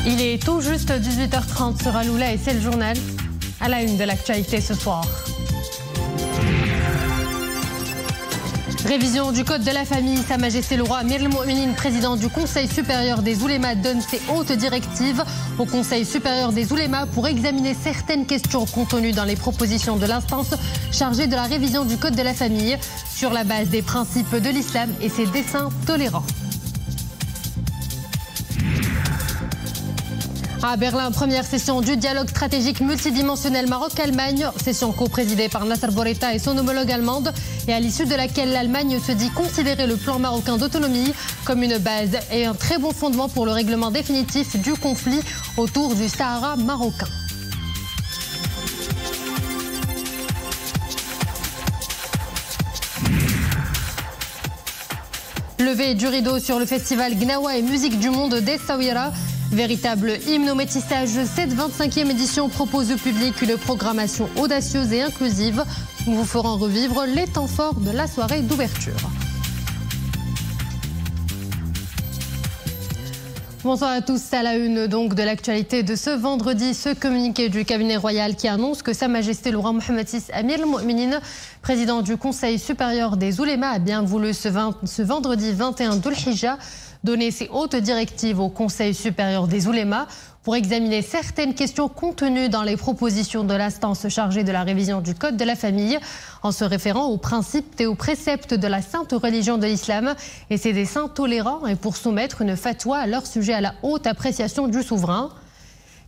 Il est tout juste 18h30 sur Aloula et c'est le journal à la une de l'actualité ce soir. Révision du Code de la famille. Sa Majesté le Roi Amir el-Mo'minin, président du Conseil supérieur des oulémas, donne ses hautes directives au Conseil supérieur des oulémas pour examiner certaines questions contenues dans les propositions de l'instance chargée de la révision du Code de la famille sur la base des principes de l'islam et ses desseins tolérants. À Berlin, première session du dialogue stratégique multidimensionnel Maroc-Allemagne, session co-présidée par Nasser Bourita et son homologue allemande, et à l'issue de laquelle l'Allemagne se dit considérer le plan marocain d'autonomie comme une base et un très bon fondement pour le règlement définitif du conflit autour du Sahara marocain. Levée du rideau sur le festival Gnawa et musique du monde d'Essaouira. Véritable hymne au métissage, cette 25e édition propose au public une programmation audacieuse et inclusive. Nous vous ferons revivre les temps forts de la soirée d'ouverture. Bonsoir à tous, à la une donc de l'actualité de ce vendredi, ce communiqué du cabinet royal qui annonce que Sa Majesté le Roi Mohammed VI Amir el-Mo'minin, président du Conseil supérieur des oulémas, a bien voulu ce vendredi 21 Dhul-Hijja donner ses hautes directives au Conseil supérieur des oulémas pour examiner certaines questions contenues dans les propositions de l'instance chargée de la révision du Code de la famille, en se référant aux principes et aux préceptes de la sainte religion de l'islam et ses desseins tolérants, et pour soumettre une fatwa à leur sujet à la haute appréciation du souverain.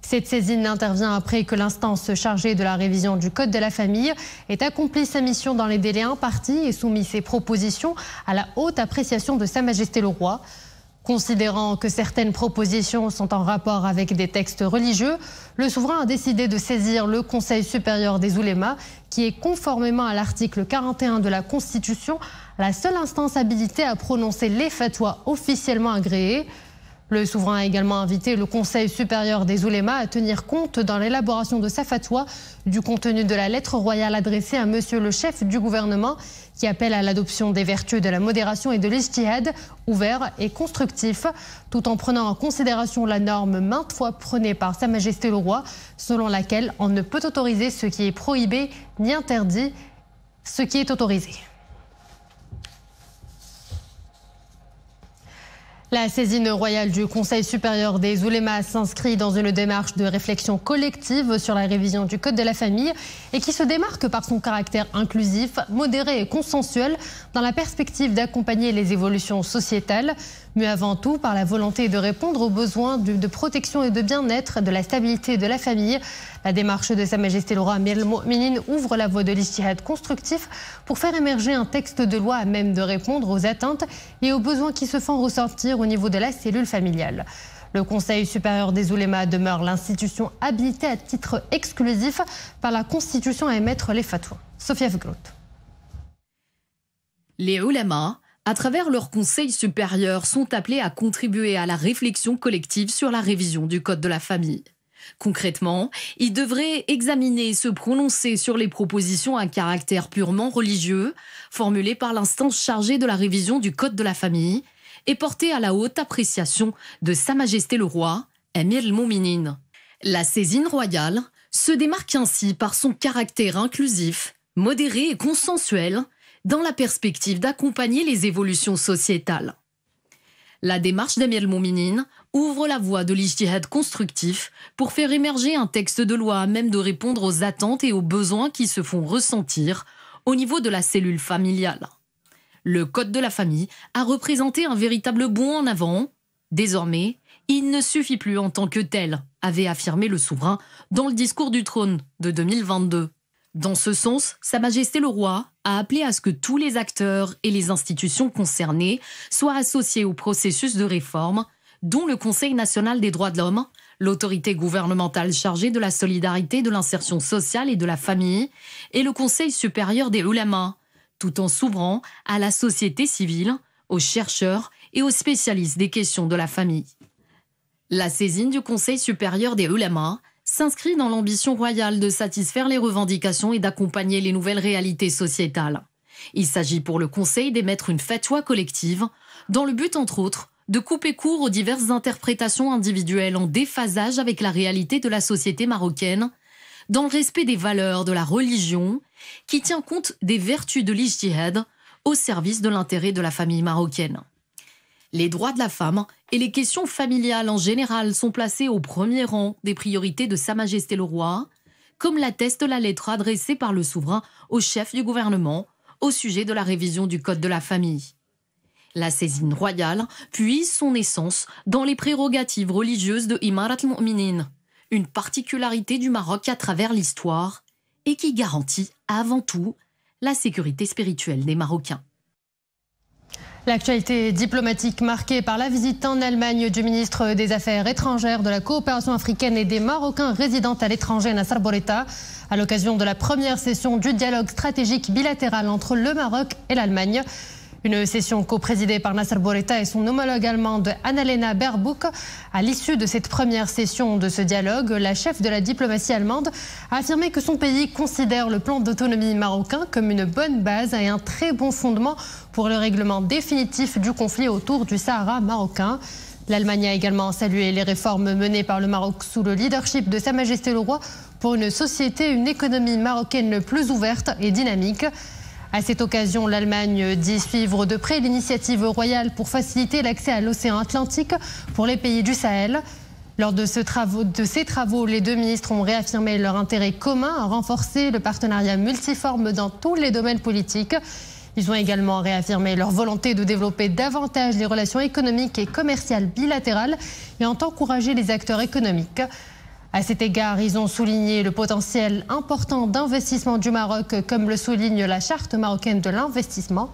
Cette saisine intervient après que l'instance chargée de la révision du Code de la famille ait accompli sa mission dans les délais impartis et soumis ses propositions à la haute appréciation de Sa Majesté le Roi. Considérant que certaines propositions sont en rapport avec des textes religieux, le souverain a décidé de saisir le Conseil supérieur des oulémas, qui est conformément à l'article 41 de la Constitution, la seule instance habilitée à prononcer les fatwas officiellement agréés. Le souverain a également invité le Conseil supérieur des oulémas à tenir compte dans l'élaboration de sa fatwa du contenu de la lettre royale adressée à monsieur le chef du gouvernement, qui appelle à l'adoption des vertus de la modération et de l'ijtihad, ouvert et constructif, tout en prenant en considération la norme maintes fois prônée par Sa Majesté le Roi, selon laquelle on ne peut autoriser ce qui est prohibé ni interdit ce qui est autorisé. La saisine royale du Conseil supérieur des oulémas s'inscrit dans une démarche de réflexion collective sur la révision du Code de la famille et qui se démarque par son caractère inclusif, modéré et consensuel dans la perspective d'accompagner les évolutions sociétales, mais avant tout par la volonté de répondre aux besoins de protection et de bien-être, de la stabilité de la famille. La démarche de Sa Majesté le Roi Amir el-Mo'minin ouvre la voie de l'ijtihad constructif pour faire émerger un texte de loi à même de répondre aux attentes et aux besoins qui se font ressentir au niveau de la cellule familiale. Le Conseil supérieur des oulémas demeure l'institution habilitée à titre exclusif par la Constitution à émettre les fatwas. Sophia Fgrout. Les oulémas, à travers leur Conseil supérieur, sont appelés à contribuer à la réflexion collective sur la révision du Code de la famille. Concrètement, ils devraient examiner et se prononcer sur les propositions à caractère purement religieux formulées par l'instance chargée de la révision du Code de la famille et portées à la haute appréciation de Sa Majesté le Roi, Amir el-Mo'minin. La saisine royale se démarque ainsi par son caractère inclusif, modéré et consensuel dans la perspective d'accompagner les évolutions sociétales. La démarche d'Amir el-Mo'minin ouvre la voie de l'ijtihad constructif pour faire émerger un texte de loi à même de répondre aux attentes et aux besoins qui se font ressentir au niveau de la cellule familiale. Le Code de la famille a représenté un véritable bond en avant. Désormais, il ne suffit plus en tant que tel, avait affirmé le souverain dans le discours du trône de 2022. Dans ce sens, Sa Majesté le Roi a appelé à ce que tous les acteurs et les institutions concernées soient associés au processus de réforme, dont le Conseil national des droits de l'homme, l'autorité gouvernementale chargée de la solidarité, de l'insertion sociale et de la famille, et le Conseil supérieur des oulémas, tout en s'ouvrant à la société civile, aux chercheurs et aux spécialistes des questions de la famille. La saisine du Conseil supérieur des oulémas s'inscrit dans l'ambition royale de satisfaire les revendications et d'accompagner les nouvelles réalités sociétales. Il s'agit pour le Conseil d'émettre une fatwa collective dans le but, entre autres, de couper court aux diverses interprétations individuelles en déphasage avec la réalité de la société marocaine, dans le respect des valeurs de la religion, qui tient compte des vertus de l'ijtihad au service de l'intérêt de la famille marocaine. Les droits de la femme et les questions familiales en général sont placés au premier rang des priorités de Sa Majesté le Roi, comme l'atteste la lettre adressée par le souverain au chef du gouvernement au sujet de la révision du Code de la famille. La saisine royale puise son essence dans les prérogatives religieuses de Imarat al-Mu'minin, une particularité du Maroc à travers l'histoire et qui garantit avant tout la sécurité spirituelle des Marocains. L'actualité diplomatique marquée par la visite en Allemagne du ministre des Affaires étrangères, de la coopération africaine et des Marocains résidant à l'étranger, Nasser Bourita, à l'occasion de la première session du dialogue stratégique bilatéral entre le Maroc et l'Allemagne. Une session co-présidée par Nasser Bourita et son homologue allemande Annalena Baerbock. À l'issue de cette première session de ce dialogue, la chef de la diplomatie allemande a affirmé que son pays considère le plan d'autonomie marocain comme une bonne base et un très bon fondement pour le règlement définitif du conflit autour du Sahara marocain. L'Allemagne a également salué les réformes menées par le Maroc sous le leadership de Sa Majesté le Roi pour une société, une économie marocaine plus ouverte et dynamique. À cette occasion, l'Allemagne dit suivre de près l'initiative royale pour faciliter l'accès à l'océan Atlantique pour les pays du Sahel. Lors de ces travaux, les deux ministres ont réaffirmé leur intérêt commun à renforcer le partenariat multiforme dans tous les domaines politiques. Ils ont également réaffirmé leur volonté de développer davantage les relations économiques et commerciales bilatérales et ont encouragé les acteurs économiques. À cet égard, ils ont souligné le potentiel important d'investissement du Maroc, comme le souligne la Charte marocaine de l'investissement.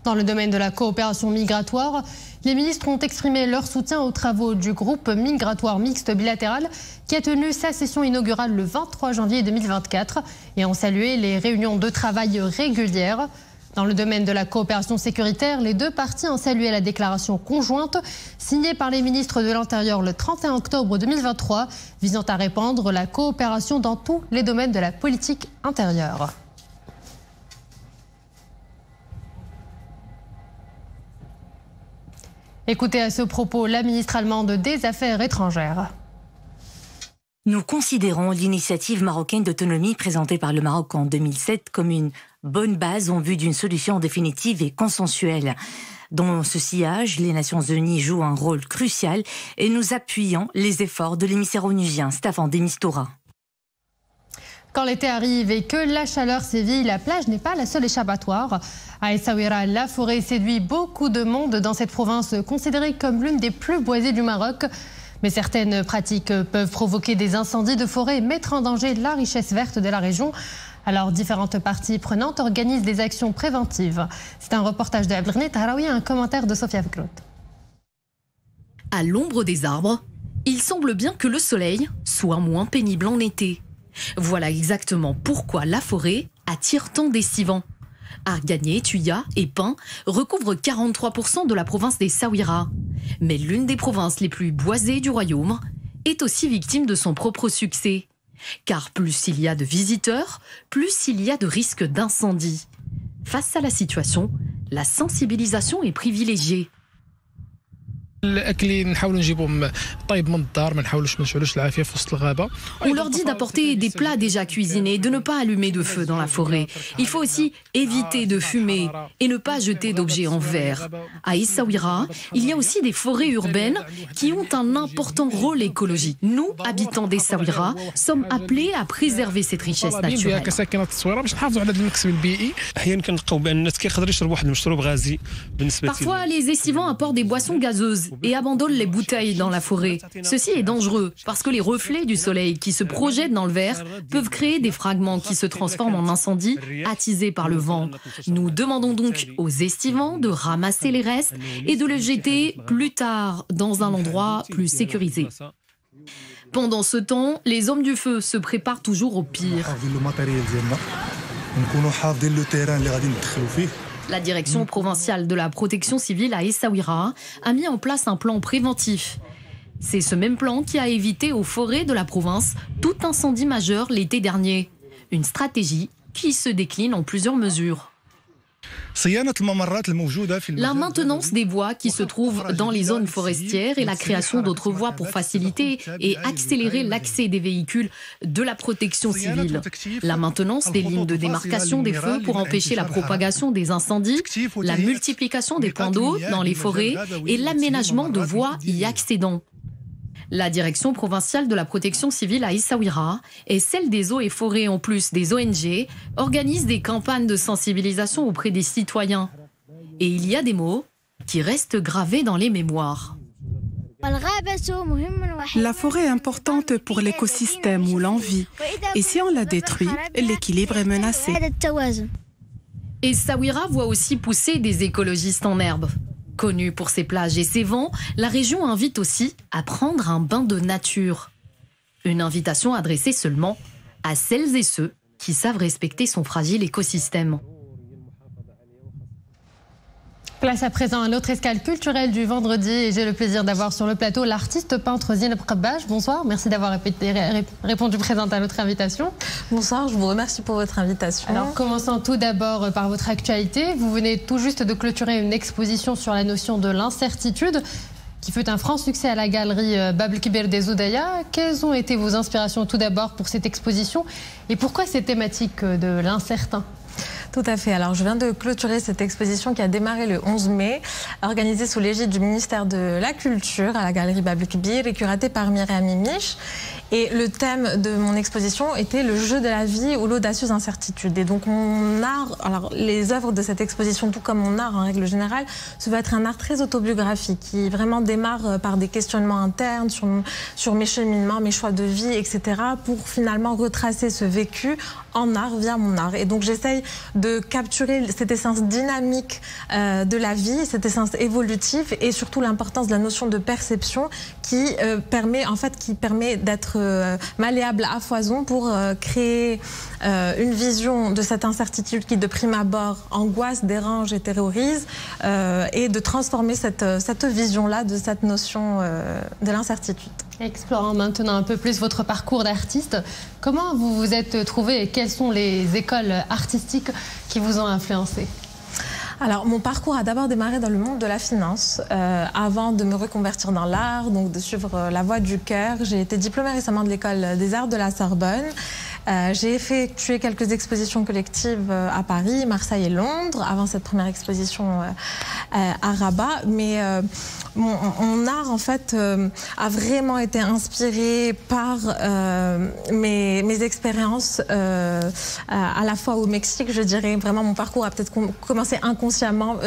Dans le domaine de la coopération migratoire, les ministres ont exprimé leur soutien aux travaux du groupe migratoire mixte bilatéral qui a tenu sa session inaugurale le 23 janvier 2024 et ont salué les réunions de travail régulières. Dans le domaine de la coopération sécuritaire, les deux parties ont salué la déclaration conjointe signée par les ministres de l'Intérieur le 31 octobre 2023 visant à répandre la coopération dans tous les domaines de la politique intérieure. Écoutez à ce propos la ministre allemande des Affaires étrangères. Nous considérons l'initiative marocaine d'autonomie présentée par le Maroc en 2007 comme une bonne base en vue d'une solution définitive et consensuelle. Dans ce sillage, les Nations Unies jouent un rôle crucial et nous appuyons les efforts de l'émissaire onusien Staffan de Mistura. Quand l'été arrive et que la chaleur sévit, la plage n'est pas la seule échappatoire. À Essaouira, la forêt séduit beaucoup de monde dans cette province considérée comme l'une des plus boisées du Maroc. Mais certaines pratiques peuvent provoquer des incendies de forêt et mettre en danger la richesse verte de la région. Alors, différentes parties prenantes organisent des actions préventives. C'est un reportage de Abdelghani Tahraoui et un commentaire de Sofia Vgrout. À l'ombre des arbres, il semble bien que le soleil soit moins pénible en été. Voilà exactement pourquoi la forêt attire tant d'estivants. Arganier, Tuya et pins recouvrent 43% de la province des Essaouira. Mais l'une des provinces les plus boisées du royaume est aussi victime de son propre succès. Car plus il y a de visiteurs, plus il y a de risques d'incendie. Face à la situation, la sensibilisation est privilégiée. On leur dit d'apporter des plats déjà cuisinés, de ne pas allumer de feu dans la forêt. Il faut aussi éviter de fumer et ne pas jeter d'objets en verre. À Essaouira, il y a aussi des forêts urbaines qui ont un important rôle écologique. Nous, habitants d'Essaouira, sommes appelés à préserver cette richesse naturelle. Parfois, les estivants apportent des boissons gazeuses et abandonnent les bouteilles dans la forêt. Ceci est dangereux parce que les reflets du soleil qui se projettent dans le verre peuvent créer des fragments qui se transforment en incendies attisés par le vent. Nous demandons donc aux estivants de ramasser les restes et de les jeter plus tard dans un endroit plus sécurisé. Pendant ce temps, les hommes du feu se préparent toujours au pire. La direction provinciale de la protection civile à Essaouira a mis en place un plan préventif. C'est ce même plan qui a évité aux forêts de la province tout incendie majeur l'été dernier. Une stratégie qui se décline en plusieurs mesures. La maintenance des voies qui se trouvent dans les zones forestières et la création d'autres voies pour faciliter et accélérer l'accès des véhicules de la protection civile. La maintenance des lignes de démarcation des feux pour empêcher la propagation des incendies, la multiplication des points d'eau dans les forêts et l'aménagement de voies y accédant. La direction provinciale de la protection civile à Essaouira et celle des eaux et forêts en plus des ONG organisent des campagnes de sensibilisation auprès des citoyens. Et il y a des mots qui restent gravés dans les mémoires. La forêt est importante pour l'écosystème où l'on vit. Et si on la détruit, l'équilibre est menacé. Essaouira voit aussi pousser des écologistes en herbe. Connue pour ses plages et ses vents, la région invite aussi à prendre un bain de nature. Une invitation adressée seulement à celles et ceux qui savent respecter son fragile écosystème. Place à présent à notre escale culturelle du vendredi et j'ai le plaisir d'avoir sur le plateau l'artiste peintre Zineb Qabbaj. Bonsoir, merci d'avoir répondu présente à notre invitation. Bonsoir, je vous remercie pour votre invitation. Alors commençons tout d'abord par votre actualité. Vous venez tout juste de clôturer une exposition sur la notion de l'incertitude qui fut un franc succès à la galerie Bab el-Kibir des Oudaya. Quelles ont été vos inspirations tout d'abord pour cette exposition et pourquoi cette thématique de l'incertain ? Tout à fait. Alors, je viens de clôturer cette exposition qui a démarré le 11 mai, organisée sous l'égide du ministère de la Culture à la galerie Bab el-Kibir et curatée par Myriam Mimiche. Et le thème de mon exposition était le jeu de la vie ou l'audacieuse incertitude. Et donc mon art, alors les œuvres de cette exposition, tout comme mon art en règle générale, se veut être un art très autobiographique qui vraiment démarre par des questionnements internes sur mes cheminements, mes choix de vie, etc. pour finalement retracer ce vécu en art via mon art. Et donc j'essaye de capturer cette essence dynamique de la vie, cette essence évolutive et surtout l'importance de la notion de perception qui permet d'être malléable à foison pour créer une vision de cette incertitude qui de prime abord angoisse, dérange et terrorise et de transformer cette vision-là de cette notion de l'incertitude. Explorons maintenant un peu plus votre parcours d'artiste. Comment vous vous êtes trouvé et quelles sont les écoles artistiques qui vous ont influencé ? Alors, mon parcours a d'abord démarré dans le monde de la finance, avant de me reconvertir dans l'art, donc de suivre la voie du cœur. J'ai été diplômée récemment de l'école des arts de la Sorbonne. J'ai effectué quelques expositions collectives à Paris, Marseille et Londres, avant cette première exposition à Rabat. Mais mon art, en fait, a vraiment été inspiré par mes expériences à la fois au Mexique, je dirais. Vraiment, mon parcours a peut-être commencé inconsciemment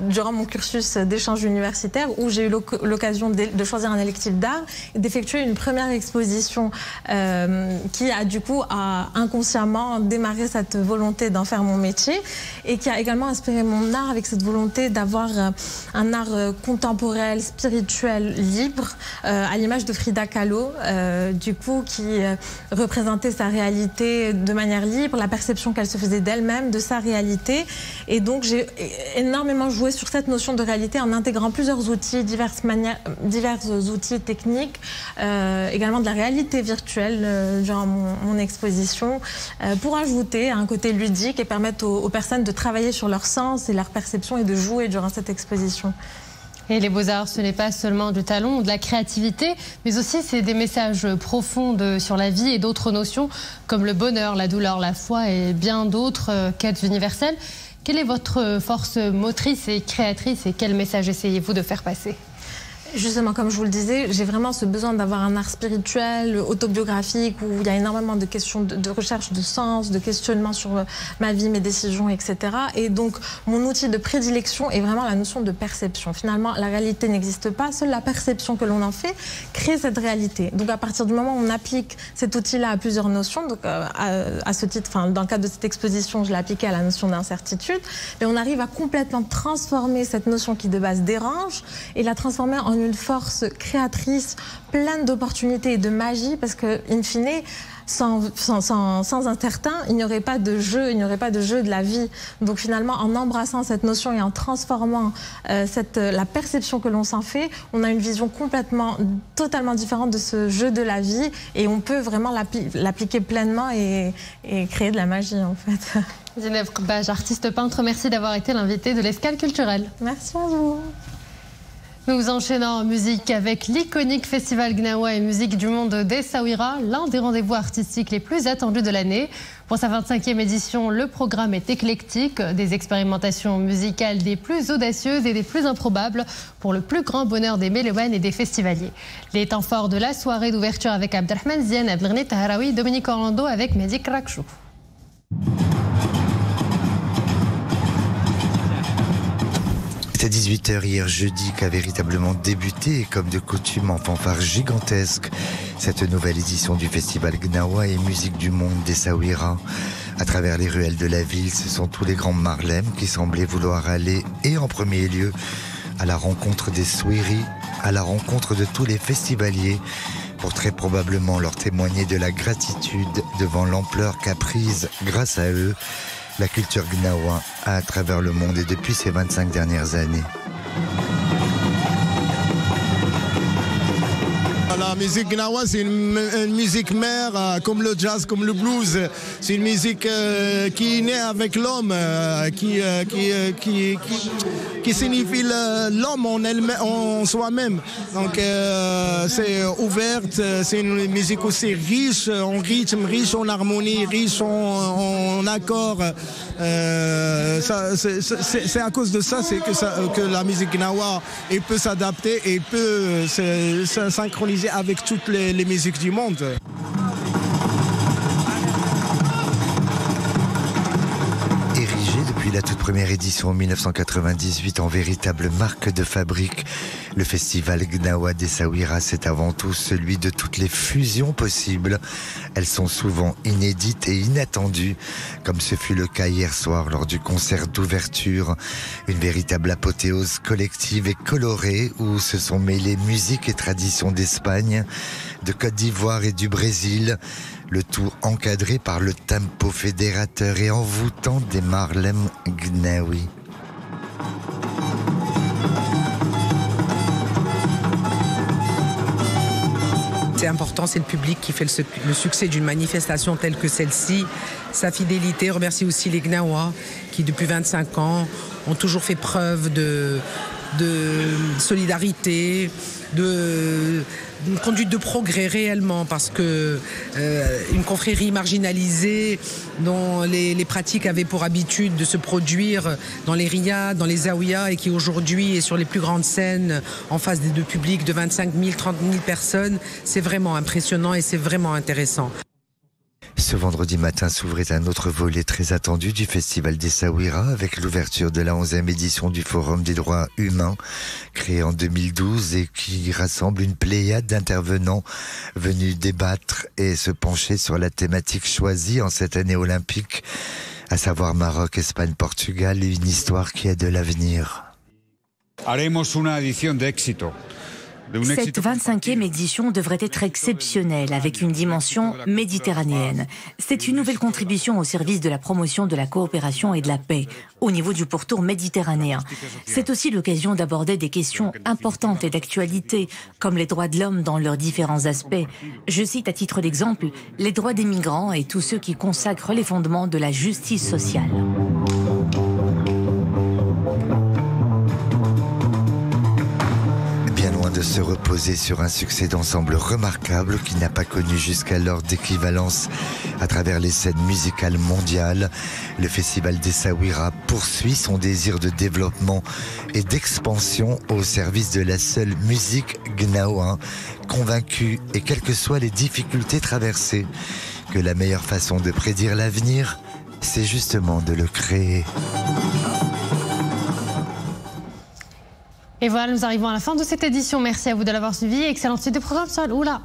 durant mon cursus d'échange universitaire où j'ai eu l'occasion de choisir un électif d'art et d'effectuer une première exposition qui a du coup inconsciemment démarré cette volonté d'en faire mon métier et qui a également inspiré mon art avec cette volonté d'avoir un art contemporain, spirituel, libre, à l'image de Frida Kahlo, du coup, qui représentait sa réalité de manière libre, la perception qu'elle se faisait d'elle-même, de sa réalité. Et donc, j'ai énormément joué sur cette notion de réalité en intégrant plusieurs outils, divers outils techniques, également de la réalité virtuelle durant mon exposition, pour ajouter un côté ludique et permettre aux personnes de travailler sur leur sens et leur perception et de jouer durant cette exposition. Et les beaux-arts, ce n'est pas seulement du talent ou de la créativité, mais aussi c'est des messages profonds sur la vie et d'autres notions comme le bonheur, la douleur, la foi et bien d'autres quêtes universelles. Quelle est votre force motrice et créatrice et quel message essayez-vous de faire passer ? Justement, comme je vous le disais, j'ai vraiment ce besoin d'avoir un art spirituel, autobiographique, où il y a énormément de questions de recherche de sens, de questionnement sur ma vie, mes décisions, etc. Et donc, mon outil de prédilection est vraiment la notion de perception. Finalement, la réalité n'existe pas, seule la perception que l'on en fait crée cette réalité. Donc, à partir du moment où on applique cet outil-là à plusieurs notions, donc à ce titre, dans le cadre de cette exposition, je l'ai appliqué à la notion d'incertitude, mais on arrive à complètement transformer cette notion qui de base dérange et la transformer en une force créatrice, pleine d'opportunités et de magie, parce que, in fine, sans un certain, il n'y aurait pas de jeu, il n'y aurait pas de jeu de la vie. Donc finalement, en embrassant cette notion et en transformant la perception que l'on s'en fait, on a une vision totalement différente de ce jeu de la vie, et on peut vraiment l'appliquer pleinement et créer de la magie en fait. Zineb Kbaj, artiste peintre, merci d'avoir été l'invité de l'Escale culturelle. Merci à vous. Nous enchaînons en musique avec l'iconique festival Gnawa et musique du monde d'Essaouira, l'un des rendez-vous artistiques les plus attendus de l'année. Pour sa 25e édition, le programme est éclectique, des expérimentations musicales des plus audacieuses et des plus improbables pour le plus grand bonheur des mélomanes et des festivaliers. Les temps forts de la soirée d'ouverture avec Abdelrahman Zien, Abdelghani Taharaoui, Dominique Orlando avec Mehdi Krakchou. C'est à 18h hier jeudi qu'a véritablement débuté, et comme de coutume en fanfare gigantesque, cette nouvelle édition du festival Gnawa et musique du monde d'Essaouira. À travers les ruelles de la ville, ce sont tous les grands marlèmes qui semblaient vouloir aller, et en premier lieu, à la rencontre des Souiri, à la rencontre de tous les festivaliers, pour très probablement leur témoigner de la gratitude devant l'ampleur qu'a prise, grâce à eux, la culture Gnawa à travers le monde et depuis ces 25 dernières années. La musique Gnawa, c'est une musique mère, comme le jazz, comme le blues. C'est une musique qui est née avec l'homme, qui signifie l'homme en soi-même. Donc c'est ouverte, c'est une musique aussi riche en rythme, riche en harmonie, riche en accords. C'est à cause de ça, que la musique Gnawa peut s'adapter et peut se synchroniser avec toutes les musiques du monde. Érigé depuis la toute première édition en 1998 en véritable marque de fabrique, le festival Gnawa d'Essaouira, c'est avant tout celui de toutes les fusions possibles. Elles sont souvent inédites et inattendues, comme ce fut le cas hier soir lors du concert d'ouverture. Une véritable apothéose collective et colorée où se sont mêlées musique et traditions d'Espagne, de Côte d'Ivoire et du Brésil. Le tout encadré par le tempo fédérateur et envoûtant des Marlem Gnawi. C'est important, c'est le public qui fait le succès d'une manifestation telle que celle-ci. Sa fidélité, remercie aussi les Gnawa qui depuis 25 ans ont toujours fait preuve de solidarité, d'une conduite de progrès réellement, parce que une confrérie marginalisée dont les pratiques avaient pour habitude de se produire dans les riads, dans les zaouïas, et qui aujourd'hui est sur les plus grandes scènes en face des deux publics de 25 000, 30 000 personnes, c'est vraiment impressionnant et c'est vraiment intéressant. Ce vendredi matin s'ouvrait un autre volet très attendu du festival d'Essaouira avec l'ouverture de la 11e édition du Forum des droits humains, créé en 2012 et qui rassemble une pléiade d'intervenants venus débattre et se pencher sur la thématique choisie en cette année olympique, à savoir Maroc, Espagne, Portugal, une histoire qui a de l'avenir. Haremos una edición de éxito. Cette 25e édition devrait être exceptionnelle, avec une dimension méditerranéenne. C'est une nouvelle contribution au service de la promotion de la coopération et de la paix, au niveau du pourtour méditerranéen. C'est aussi l'occasion d'aborder des questions importantes et d'actualité, comme les droits de l'homme dans leurs différents aspects. Je cite à titre d'exemple les droits des migrants et tous ceux qui consacrent les fondements de la justice sociale. De se reposer sur un succès d'ensemble remarquable qui n'a pas connu jusqu'alors d'équivalence à travers les scènes musicales mondiales. Le festival d'Essaouira poursuit son désir de développement et d'expansion au service de la seule musique Gnawa, convaincu, et quelles que soient les difficultés traversées, que la meilleure façon de prédire l'avenir, c'est justement de le créer. Et voilà, nous arrivons à la fin de cette édition. Merci à vous de l'avoir suivi. Excellente suite de programme sur Oula.